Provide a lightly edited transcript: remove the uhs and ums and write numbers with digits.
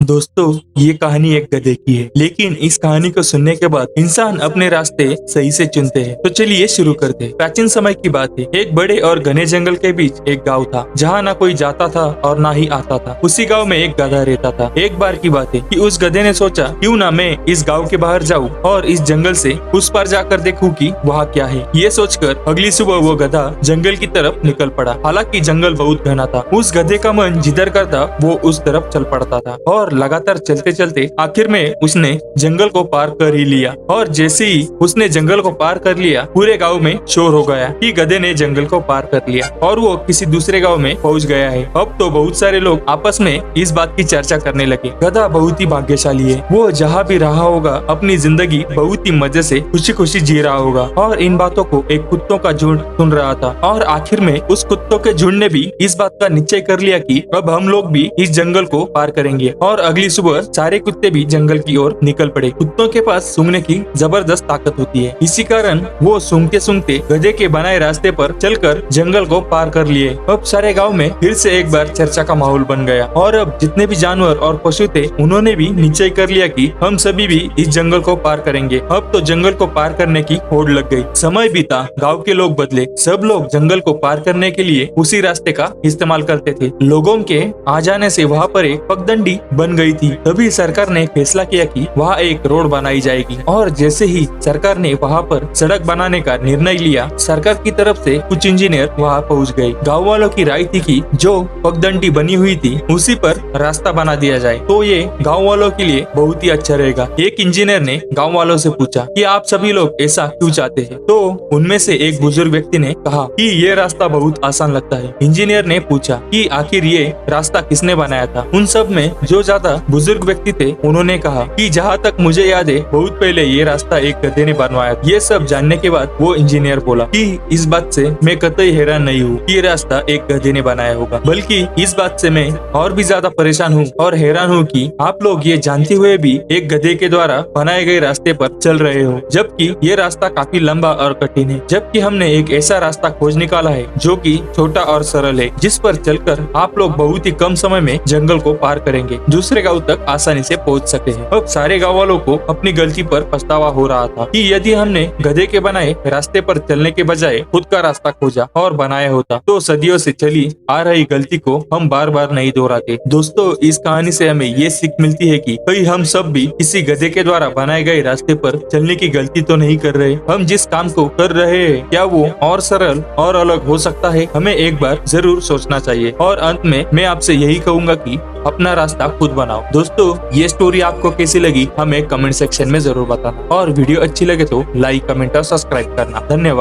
दोस्तों, ये कहानी एक गधे की है, लेकिन इस कहानी को सुनने के बाद इंसान अपने रास्ते सही से चुनते हैं। तो चलिए शुरू करते हैं। प्राचीन समय की बात है। एक बड़े और घने जंगल के बीच एक गांव था, जहां ना कोई जाता था और ना ही आता था। उसी गांव में एक गधा रहता था। एक बार की बात है कि उस गधे ने सोचा, क्यों ना मैं इस गाँव के बाहर जाऊँ और इस जंगल से उस पार जाकर देखूं कि वहाँ क्या है। ये सोचकर अगली सुबह वो गधा जंगल की तरफ निकल पड़ा। हालांकि जंगल बहुत घना था। उस गधे का मन जिधर करता वो उस तरफ चल पड़ता था और लगातार चलते चलते आखिर में उसने जंगल को पार कर ही लिया। और जैसे ही उसने जंगल को पार कर लिया, पूरे गांव में शोर हो गया कि गधे ने जंगल को पार कर लिया और वो किसी दूसरे गांव में पहुंच गया है। अब तो बहुत सारे लोग आपस में इस बात की चर्चा करने लगे। गधा बहुत ही भाग्यशाली है, वो जहाँ भी रहा होगा अपनी जिंदगी बहुत ही मजे से खुशी खुशी जी रहा होगा। और इन बातों को एक कुत्तों का झुंड सुन रहा था और आखिर में उस कुत्तों के झुंड ने भी इस बात का निश्चय कर लिया कि अब हम लोग भी इस जंगल को पार करेंगे। और अगली सुबह सारे कुत्ते भी जंगल की ओर निकल पड़े। कुत्तों के पास सूंघने की जबरदस्त ताकत होती है, इसी कारण वो सूंघते सूंघते गधे के बनाए रास्ते पर चलकर जंगल को पार कर लिए। अब सारे गांव में फिर से एक बार चर्चा का माहौल बन गया और अब जितने भी जानवर और पशु थे उन्होंने भी निश्चय कर लिया कि हम सभी भी इस जंगल को पार करेंगे। अब तो जंगल को पार करने की होड़ लग गई। समय बीता, गाँव के लोग बदले। सब लोग जंगल को पार करने के लिए उसी रास्ते का इस्तेमाल करते थे। लोगों के आ जाने से वहाँ पर एक पगडंडी बन गई थी। तभी सरकार ने फैसला किया कि वहाँ एक रोड बनाई जाएगी। और जैसे ही सरकार ने वहाँ पर सड़क बनाने का निर्णय लिया, सरकार की तरफ से कुछ इंजीनियर वहाँ पहुँच गए। गाँव वालों की राय थी कि जो पगडंडी बनी हुई थी उसी पर रास्ता बना दिया जाए, तो ये गाँव वालों के लिए बहुत ही अच्छा रहेगा। एक इंजीनियर ने गाँव वालों से पूछा कि आप सभी लोग ऐसा क्यों चाहते हैं? तो उनमें से एक बुजुर्ग व्यक्ति ने कहा कि ये रास्ता बहुत आसान लगता है। इंजीनियर ने पूछा कि आखिर ये रास्ता किसने बनाया था? उन सब में जो ज्यादा बुजुर्ग व्यक्ति थे उन्होंने कहा कि जहाँ तक मुझे याद है बहुत पहले ये रास्ता एक गधे ने बनवाया। ये सब जानने के बाद वो इंजीनियर बोला कि इस बात से मैं कतई हैरान नहीं हूँ कि ये रास्ता एक गधे ने बनाया होगा, बल्कि इस बात से मैं और भी ज्यादा परेशान हूँ और हैरान हूँ कि आप लोग ये जानते हुए भी एक गधे के द्वारा बनाए गए रास्ते पर चल रहे हो, जबकि ये रास्ता काफी लंबा और कठिन है। जबकि हमने एक ऐसा रास्ता खोज निकाला है जो कि छोटा और सरल है, जिस पर चलकर आप लोग बहुत ही कम समय में जंगल को पार करेंगे, दूसरे गांव तक आसानी से पहुंच सके हैं। अब सारे गांव वालों को अपनी गलती पर पछतावा हो रहा था कि यदि हमने गधे के बनाए रास्ते पर चलने के बजाय खुद का रास्ता खोजा और बनाया होता तो सदियों से चली आ रही गलती को हम बार बार नहीं दोहराते। दोस्तों, इस कहानी से हमें ये सीख मिलती है कि कहीं हम सब भी किसी गधे के द्वारा बनाए गए रास्ते पर चलने की गलती तो नहीं कर रहे। हम जिस काम को कर रहे हैं क्या वो और सरल और अलग हो सकता है? हमें एक बार जरूर सोचना चाहिए। और अंत में मैं आपसे यही कहूंगा कि अपना रास्ता खुद बनाओ। दोस्तों, ये स्टोरी आपको कैसी लगी हमें कमेंट सेक्शन में जरूर बताना और वीडियो अच्छी लगे तो लाइक, कमेंट और सब्सक्राइब करना। धन्यवाद।